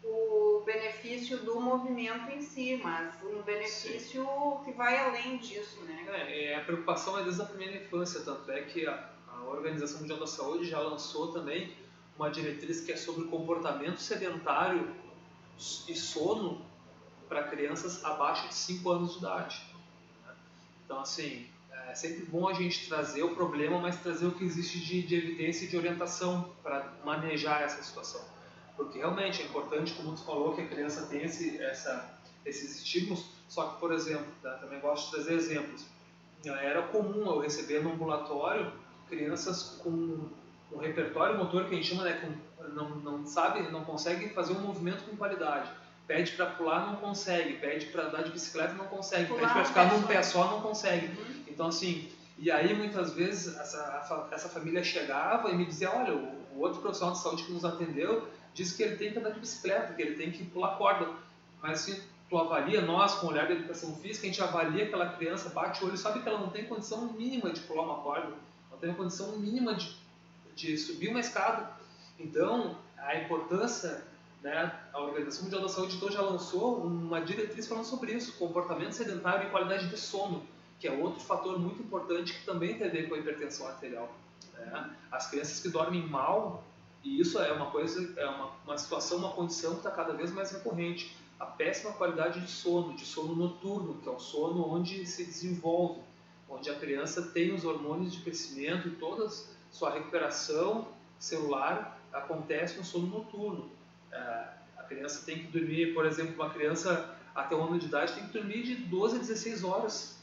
o benefício do movimento em si, mas um benefício que vai além disso, né? A preocupação é desde a primeira infância, tanto é que a Organização Mundial da Saúde já lançou também uma diretriz que é sobre comportamento sedentário e sono para crianças abaixo de 5 anos de idade. Então, assim, é sempre bom a gente trazer o problema, mas trazer o que existe de evidência e de orientação para manejar essa situação. Porque realmente é importante, como tu falou, que a criança tenha esses estímulos, só que, por exemplo, também gosto de trazer exemplos. Era comum eu receber no ambulatório crianças com um repertório motor que a gente chama, né, não consegue fazer um movimento com qualidade. Pede para pular, não consegue. Pede para andar de bicicleta, não consegue. Pede para ficar num pé só, não consegue. Então, assim, e aí muitas vezes essa família chegava e me dizia, olha, o outro profissional de saúde que nos atendeu disse que ele tem que andar de bicicleta, que ele tem que pular corda. Mas assim, tu avalia, nós com o olhar da educação física, a gente avalia aquela criança, bate o olho e sabe que ela não tem condição mínima de pular uma corda, não tem condição mínima de subir uma escada. Então, a importância, né, a Organização Mundial da Saúde então já lançou uma diretriz falando sobre isso, comportamento sedentário e qualidade de sono, que é outro fator muito importante que também tem a ver com a hipertensão arterial. Né? As crianças que dormem mal, e isso é uma coisa, é uma situação, uma condição que está cada vez mais recorrente, a péssima qualidade de sono noturno, que é o sono onde se desenvolve, onde a criança tem os hormônios de crescimento e toda sua recuperação celular acontece no sono noturno. A criança tem que dormir, por exemplo, uma criança até 1 ano de idade tem que dormir de 12 a 16 horas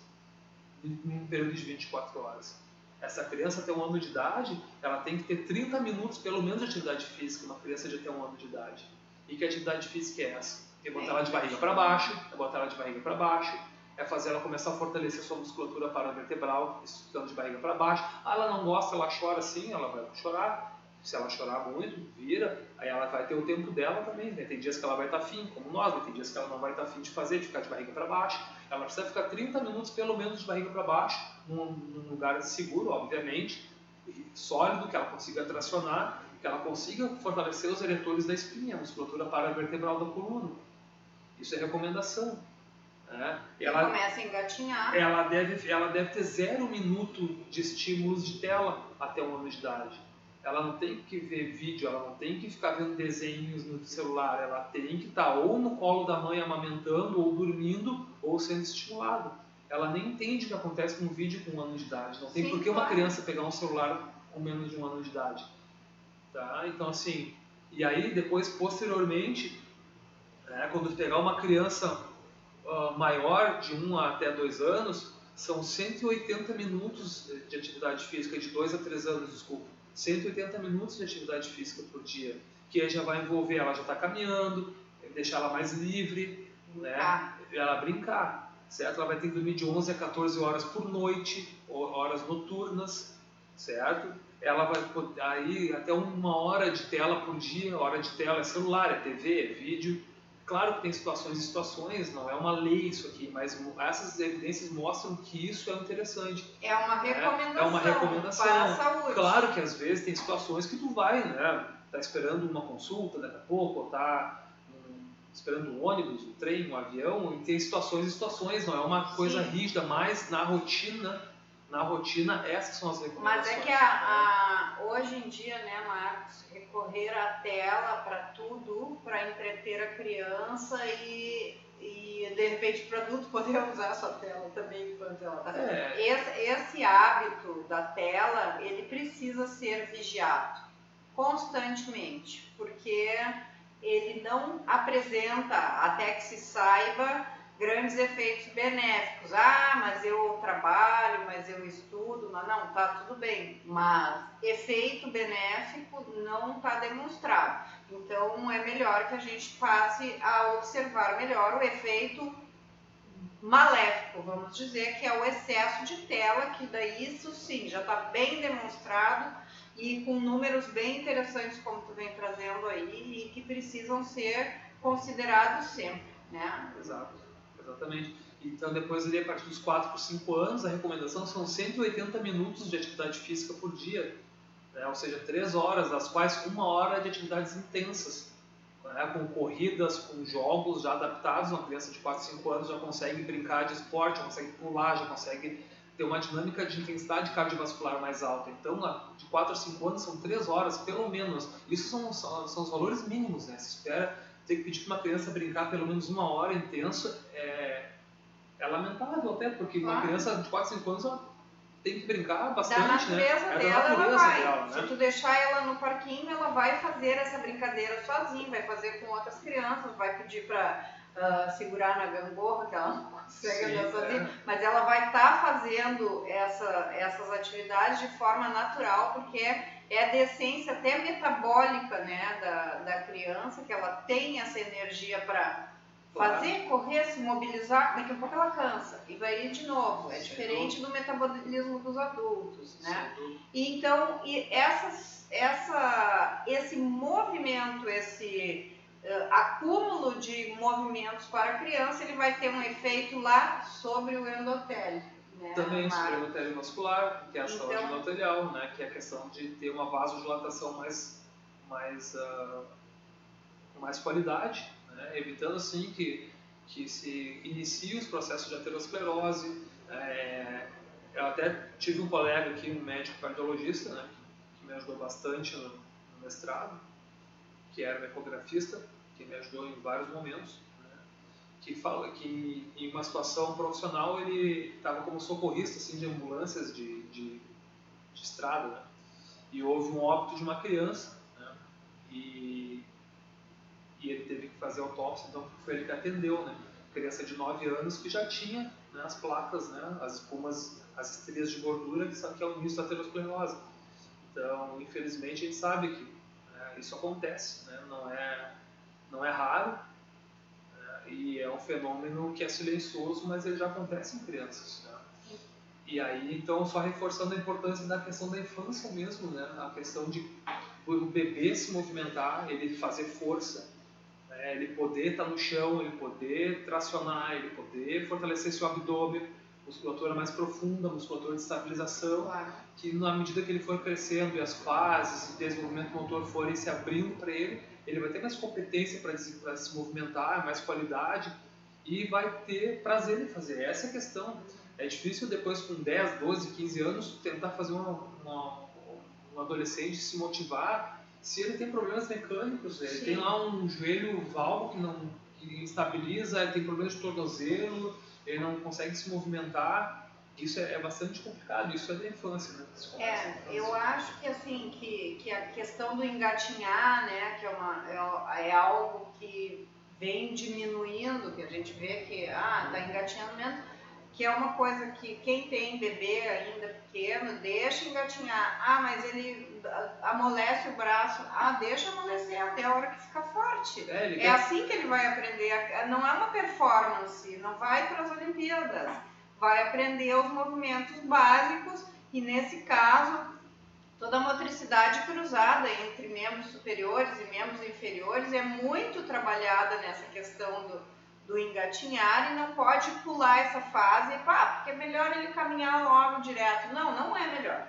em um período de 24 horas. Essa criança até 1 ano de idade, ela tem que ter 30 minutos pelo menos de atividade física, uma criança de até 1 ano de idade. E que atividade física é essa? É botar ela de barriga para baixo, é fazer ela começar a fortalecer sua musculatura paravertebral, ficando de barriga para baixo. Ela não gosta, ela chora sim, ela vai chorar. Se ela chorar muito, vira, aí ela vai ter o tempo dela também, né? Tem dias que ela vai estar afim, como nós, tem dias que ela não vai estar afim de fazer, de ficar de barriga para baixo. ela precisa ficar 30 minutos pelo menos de barriga para baixo, num lugar seguro, obviamente, sólido, que ela consiga tracionar, que ela consiga fortalecer os eretores da espinha, a musculatura paravertebral da coluna. Isso é recomendação. Ela começa a engatinhar. Ela deve ter 0 minuto de estímulos de tela até 1 ano de idade. Ela não tem que ver vídeo, ela não tem que ficar vendo desenhos no celular, ela tem que estar ou no colo da mãe amamentando, ou dormindo, ou sendo estimulada. Ela nem entende o que acontece com um vídeo com 1 ano de idade. Não tem por que uma criança pegar um celular com menos de 1 ano de idade. Tá? Então, assim, e aí depois, posteriormente, quando pegar uma criança maior, de 1 até 2 anos, são 180 minutos de atividade física, de 2 a 3 anos, desculpa. 180 minutos de atividade física por dia, que aí já vai envolver ela já está caminhando, deixar ela mais livre, né? Ela brincar, certo? Ela vai ter que dormir de 11 a 14 horas por noite, horas noturnas, certo? Ela vai aí até 1 hora de tela por dia. Hora de tela é celular, é TV, é vídeo. Claro que tem situações e situações, não é uma lei isso aqui, mas essas evidências mostram que isso é interessante. É uma recomendação, é uma recomendação para a saúde. Claro que às vezes tem situações que tu vai, né? Tá esperando uma consulta daqui a pouco, ou tá esperando um ônibus, um trem, um avião, e tem situações e situações, não é uma coisa rígida, mas na rotina essas são as recomendações. Mas é que hoje em dia, né, Marcos, recorrer à tela para tudo, para entreter a criança e de repente para adulto poder usar a sua tela também enquanto ela está. Esse hábito da tela, ele precisa ser vigiado constantemente, porque ele não apresenta, até que se saiba, grandes efeitos benéficos. Mas eu trabalho, mas eu estudo, mas não, tá tudo bem. Mas efeito benéfico não está demonstrado. Então é melhor que a gente passe a observar melhor o efeito maléfico, vamos dizer, que é o excesso de tela, que daí isso sim já está bem demonstrado e com números bem interessantes, como tu vem trazendo aí, e que precisam ser considerados sempre, né? Exatamente. Então, depois ali, a partir dos 4 por 5 anos, a recomendação são 180 minutos de atividade física por dia, né? Ou seja, 3 horas, das quais 1 hora de atividades intensas, né? Com corridas, com jogos já adaptados. Uma criança de 4, 5 anos já consegue brincar de esporte, já consegue pular, já consegue ter uma dinâmica de intensidade cardiovascular mais alta. Então, de 4 a 5 anos são 3 horas, pelo menos. Isso são os valores mínimos, né? Se espera ter que pedir para uma criança brincar pelo menos 1 hora intensa, é lamentável até, porque uma criança de 4, 5 anos ela tem que brincar bastante, da natureza né? dela, da natureza ela vai. Dela, né? Se tu deixar ela no parquinho, ela vai fazer essa brincadeira sozinha, vai fazer com outras crianças, vai pedir para segurar na gangorra, que ela não consegue andar sozinha, mas ela vai estar fazendo essas atividades de forma natural, porque é de essência até metabólica, né, da criança, que ela tem essa energia para fazer, correr, se mobilizar. Daqui a pouco ela cansa e vai ir de novo. É diferente do metabolismo dos adultos, né? E então, esse movimento, esse acúmulo de movimentos para a criança, ele vai ter um efeito lá sobre o endotélio. Né, também sobre o endotélio muscular, que é a saúde endotelial, né, que é a questão de ter uma vasodilatação com mais qualidade, né, evitando assim que se inicie os processos de aterosclerose. Eu até tive um colega aqui, um médico cardiologista, né, que me ajudou bastante no mestrado, que era um ecografista, que me ajudou em vários momentos, que fala que em uma situação profissional ele estava como socorrista assim, de ambulâncias de estrada, né? E houve um óbito de uma criança, né? E ele teve que fazer autópsia, então foi ele que atendeu, né? Criança de 9 anos que já tinha, né, as placas, né, as espumas, as estrias de gordura, que é o início da aterosclerose. Então, infelizmente, a gente sabe que isso acontece, né? Não é raro, e é um fenômeno que é silencioso, mas ele já acontece em crianças, né? E aí, então, só reforçando a importância da questão da infância mesmo, né? A questão de o bebê se movimentar, ele fazer força, né? Ele poder estar no chão, ele poder tracionar, ele poder fortalecer seu abdômen, musculatura mais profunda, musculatura de estabilização, Claro. que na medida que ele for crescendo e as fases de desenvolvimento motor forem se abrindo para ele vai ter mais competência para se movimentar, mais qualidade e vai ter prazer em fazer. Essa é a questão. É difícil depois com 10, 12, 15 anos tentar fazer um adolescente se motivar se ele tem problemas mecânicos, ele tem lá um joelho valgo que instabiliza, ele tem problemas de tornozelo, ele não consegue se movimentar. Isso é bastante complicado, isso é da infância, né? Eu acho que assim, que a questão do engatinhar, né, que é algo que vem diminuindo, que a gente vê que tá engatinhando menos, que é uma coisa que quem tem bebê ainda pequeno, deixa engatinhar. Mas ele amolece o braço. Deixa amolecer até a hora que fica forte. Assim que ele vai aprender. Não é uma performance, não vai para as Olimpíadas. Vai aprender os movimentos básicos e, nesse caso, toda a motricidade cruzada entre membros superiores e membros inferiores é muito trabalhada nessa questão do engatinhar e não pode pular essa fase, porque é melhor ele caminhar logo direto. Não é melhor.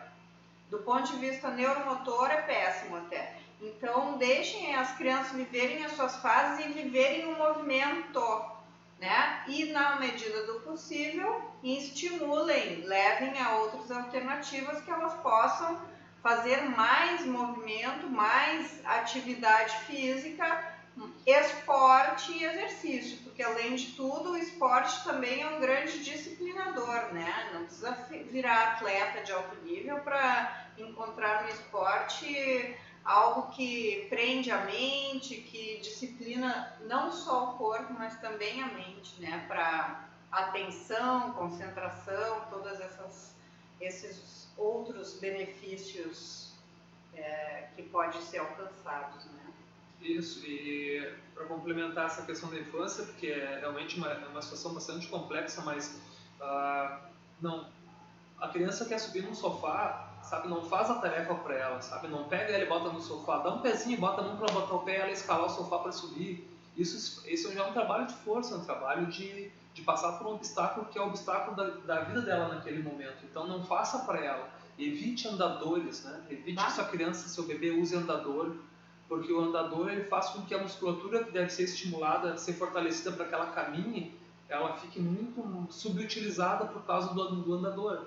Do ponto de vista neuromotor é péssimo até. Então deixem as crianças viverem as suas fases e viverem o movimento, né? E na medida do possível estimulem, levem a outras alternativas que elas possam fazer mais movimento, mais atividade física, esporte e exercício, porque além de tudo o esporte também é um grande disciplinador, né? Não precisa virar atleta de alto nível para encontrar no esporte algo que prende a mente, que disciplina não só o corpo, mas também a mente, né? Para atenção, concentração, todos esses outros benefícios que podem ser alcançados, né? Isso, e para complementar essa questão da infância, porque é realmente uma situação bastante complexa, mas não, a criança quer subir num sofá, sabe, não faz a tarefa para ela, sabe, não pega ela e bota no sofá, dá um pezinho, bota a mão para botar o pé e ela escalar o sofá para subir. Isso já é um trabalho de força, é um trabalho de passar por um obstáculo que é o obstáculo da vida dela naquele momento. Então não faça para ela, evite andadores, né? Evite que sua criança, seu bebê use andador, porque o andador ele faz com que a musculatura que deve ser estimulada, ser fortalecida para que ela caminhe, ela fique muito subutilizada por causa do andador.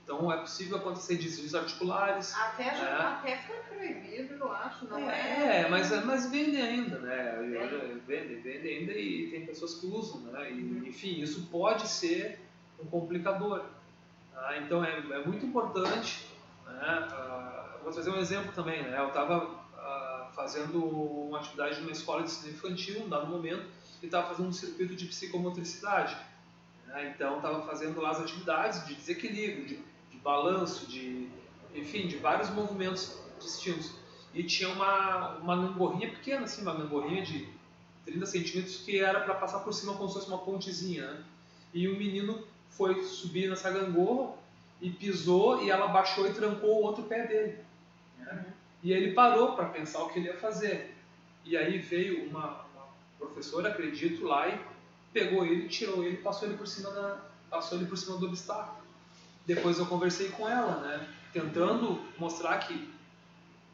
Então é possível acontecer desvios articulares. Até foi proibido, eu acho, não mas vendem ainda, né? Vendem ainda e tem pessoas que usam, né? E, enfim, isso pode ser um complicador. Então é muito importante, né? Vou trazer um exemplo também, né? Eu estava fazendo uma atividade numa escola de ensino infantil, num dado momento, e estava fazendo um circuito de psicomotricidade. Então estava fazendo lá as atividades de desequilíbrio, de balanço, enfim, de vários movimentos distintos. E tinha uma gangorrinha pequena, assim, uma gangorrinha de 30 centímetros que era para passar por cima como se fosse uma pontezinha, né? E o menino foi subir nessa gangorra e pisou e ela baixou e trancou o outro pé dele, né? E ele parou para pensar o que ele ia fazer. E aí veio uma professora, acredito, lá e pegou ele, tirou ele e passou ele por cima do obstáculo. Depois eu conversei com ela, né, tentando mostrar que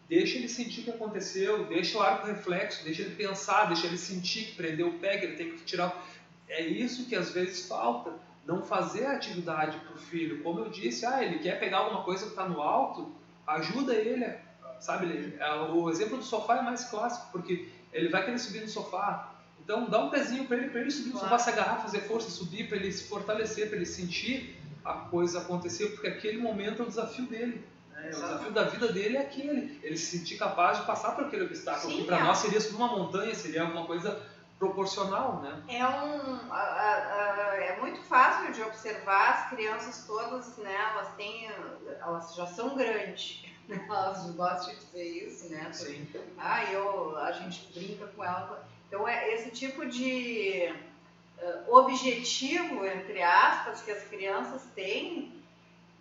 deixa ele sentir o que aconteceu, deixa o arco reflexo, deixa ele pensar, deixa ele sentir que prendeu o pé, que ele tem que tirar. É isso que às vezes falta, não fazer a atividade para o filho. Como eu disse, ele quer pegar alguma coisa que está no alto, ajuda ele, sabe? O exemplo do sofá é mais clássico, porque ele vai querer subir no sofá. Então dá um pezinho para ele subir no sofá, se agarrar, fazer força, subir, para ele se fortalecer, para ele sentir a coisa acontecer, porque aquele momento é o desafio dele. Né? O desafio da vida dele é aquele, ele se sentir capaz de passar por aquele obstáculo, que para nós seria subir uma montanha, seria alguma coisa proporcional, né? É muito fácil de observar as crianças todas, né? Elas já são grandes. Elas gostam de dizer isso, né? Sim. A gente brinca com ela. Então é esse tipo de objetivo, entre aspas, que as crianças têm.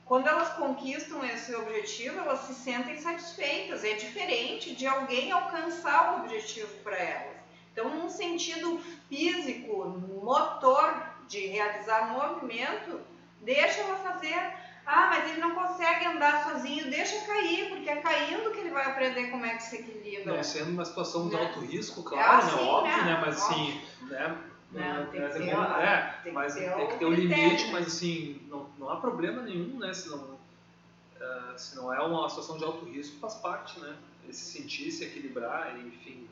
Quando elas conquistam esse objetivo, elas se sentem satisfeitas. É diferente de alguém alcançar o objetivo para elas. Então, num sentido físico, motor de realizar movimento, deixa ela fazer. Ah, mas ele não consegue andar sozinho, deixa cair, porque é caindo que ele vai aprender como é que se equilibra. Não sendo uma situação de alto risco, claro, É assim, óbvio, né? Mas assim, né? Mas tem que ter um limite, mas assim, não há problema nenhum, né? Se não é uma situação de alto risco, faz parte, né? Se sentir, se equilibrar, enfim.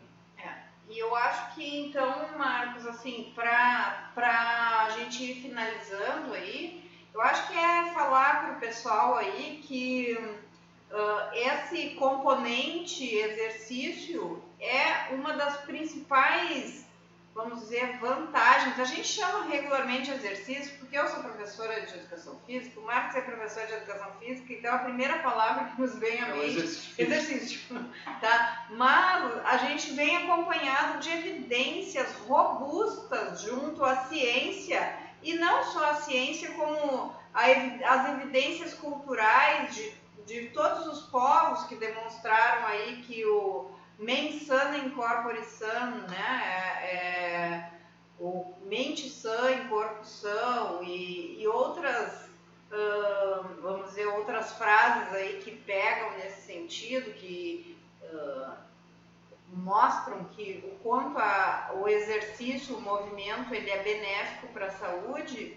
E eu acho que então, Marcos, assim, pra gente ir finalizando aí, eu acho que é falar pro pessoal aí que esse componente exercício é uma das principais, vamos dizer, vantagens. A gente chama regularmente exercício porque eu sou professora de educação física, o Marcos é professor de educação física, então a primeira palavra que nos vem à mente é exercício. Tá? Mas a gente vem acompanhado de evidências robustas junto à ciência, e não só a ciência, como as evidências culturais de todos os povos que demonstraram aí que o mens sana in corpore sano, né, o mente sã em corpo são, e outras, vamos dizer, outras frases aí que pegam nesse sentido, que mostram que o quanto o exercício, o movimento, ele é benéfico para a saúde,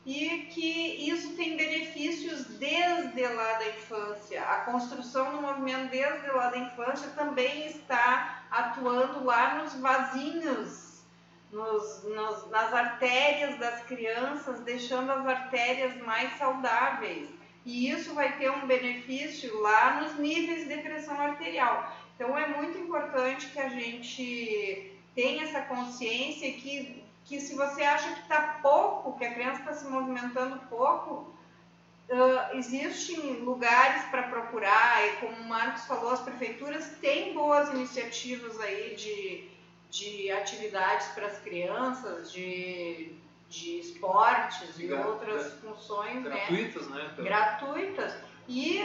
e que isso tem benefícios desde lá da infância. A construção do movimento desde lá da infância também está atuando lá nos vasinhos, nas artérias das crianças, deixando as artérias mais saudáveis. E isso vai ter um benefício lá nos níveis de pressão arterial. Então é muito importante que a gente tenha essa consciência que se você acha que está pouco, que a criança está se movimentando pouco, existem lugares para procurar, e como o Marcos falou, as prefeituras têm boas iniciativas aí de atividades para as crianças, de esportes e outras funções gratuitas, né? Gratuitas. E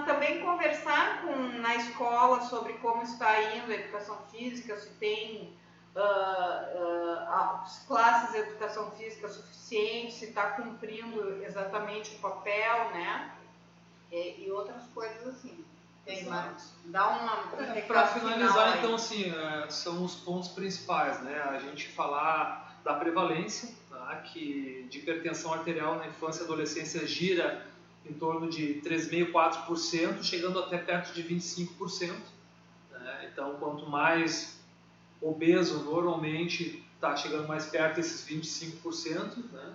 também conversar na escola sobre como está indo a educação física, se tem as classes de educação física suficientes, se está cumprindo exatamente o papel, né? E outras coisas assim. E aí, Marcos, dá uma... Para finalizar, então, assim, são os pontos principais, né? A gente falar da prevalência, tá? Que de hipertensão arterial na infância e adolescência gira em torno de 3,5%, 4%, chegando até perto de 25%. Né? Então, quanto mais obeso, normalmente está chegando mais perto desses 25%. Né?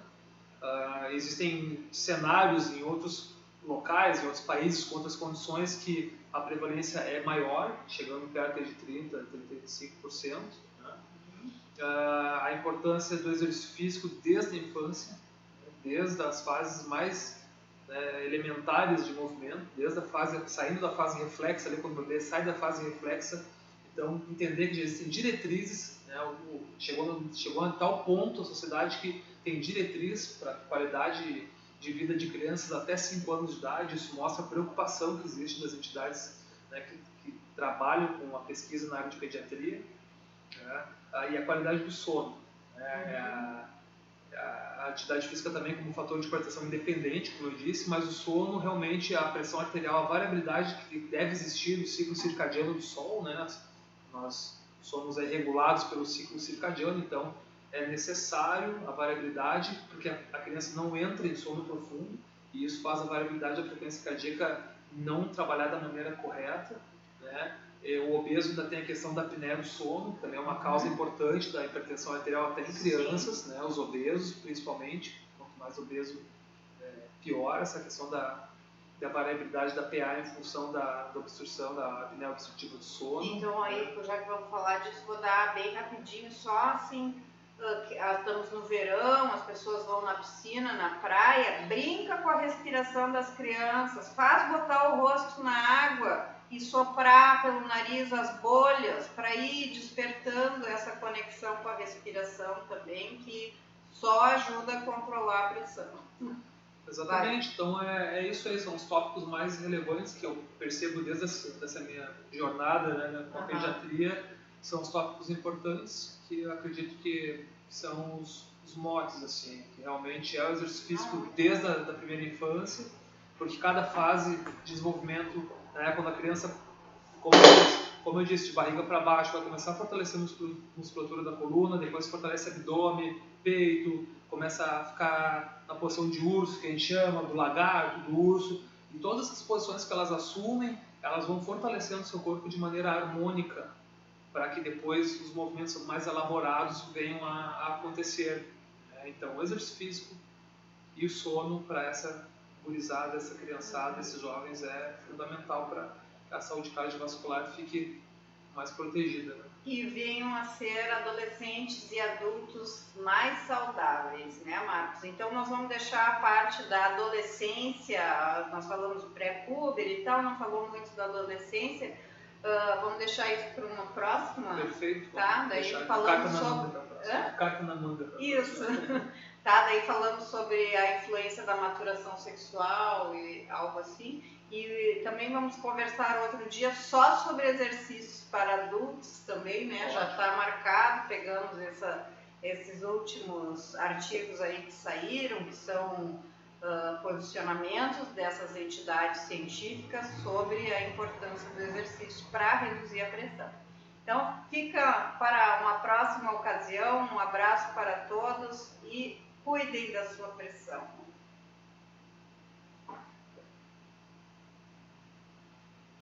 Existem cenários em outros locais, em outros países, com outras condições, que a prevalência é maior, chegando perto de 30%, 35%. Né? A importância do exercício físico desde a infância, desde as fases mais elementares de movimento, desde a fase, saindo da fase reflexa, ali, quando o bebê sai da fase reflexa. Então, entender que existem diretrizes, né? Chegou a tal ponto a sociedade que tem diretriz para a qualidade de vida de crianças até 5 anos de idade. Isso mostra a preocupação que existe das entidades, né, que trabalham com a pesquisa na área de pediatria, né? E a qualidade do sono. Né? A atividade física também como um fator de proteção independente, como eu disse, mas o sono realmente, a pressão arterial, a variabilidade que deve existir no ciclo circadiano do sol, né? Nós somos regulados pelo ciclo circadiano, então é necessário a variabilidade, porque a criança não entra em sono profundo, e isso faz a variabilidade da frequência cardíaca não trabalhar da maneira correta, né? O obeso ainda tem a questão da apneia do sono, que também é uma causa importante da hipertensão arterial até em crianças, né? Os obesos principalmente, quanto mais obeso, pior essa questão da variabilidade da PA em função da obstrução, da apneia obstrutiva do sono. Então aí, já que vamos falar disso, vou dar bem rapidinho, só assim, estamos no verão, as pessoas vão na piscina, na praia, brinca com a respiração das crianças, faz botar o rosto na água e soprar pelo nariz as bolhas para ir despertando essa conexão com a respiração também, que só ajuda a controlar a pressão. Exatamente, vai. Então é isso aí, são os tópicos mais relevantes que eu percebo desde essa minha jornada, né, com a pediatria, são os tópicos importantes que eu acredito que são os motes, assim, que realmente é o exercício físico desde a da primeira infância, porque cada fase de desenvolvimento, né, quando a criança, como eu disse, de barriga para baixo, vai começar a fortalecer a musculatura da coluna, depois fortalece abdômen, peito, começa a ficar na posição de urso, que a gente chama, do lagarto, do urso, e todas essas posições que elas assumem, elas vão fortalecendo o seu corpo de maneira harmônica, para que depois os movimentos mais elaborados venham a acontecer. Então, o exercício físico e o sono para essa gurizada, essa criançada, esses jovens é fundamental para que a saúde cardiovascular fique mais protegida. Né? E venham a ser adolescentes e adultos mais saudáveis, né, Marcos? Então, nós vamos deixar a parte da adolescência, nós falamos do pré-puber e tal, não falou muito da adolescência, vamos deixar isso para uma próxima? Perfeito. Tá? Daí falamos sobre... Carta na manga. Isso. Tá? Daí falamos sobre a influência da maturação sexual e algo assim. E também vamos conversar outro dia só sobre exercícios para adultos também, né? Já está marcado, pegamos esses últimos artigos aí que saíram, que são posicionamentos dessas entidades científicas sobre a importância do exercício para reduzir a pressão. Então, fica para uma próxima ocasião, um abraço para todos e cuidem da sua pressão.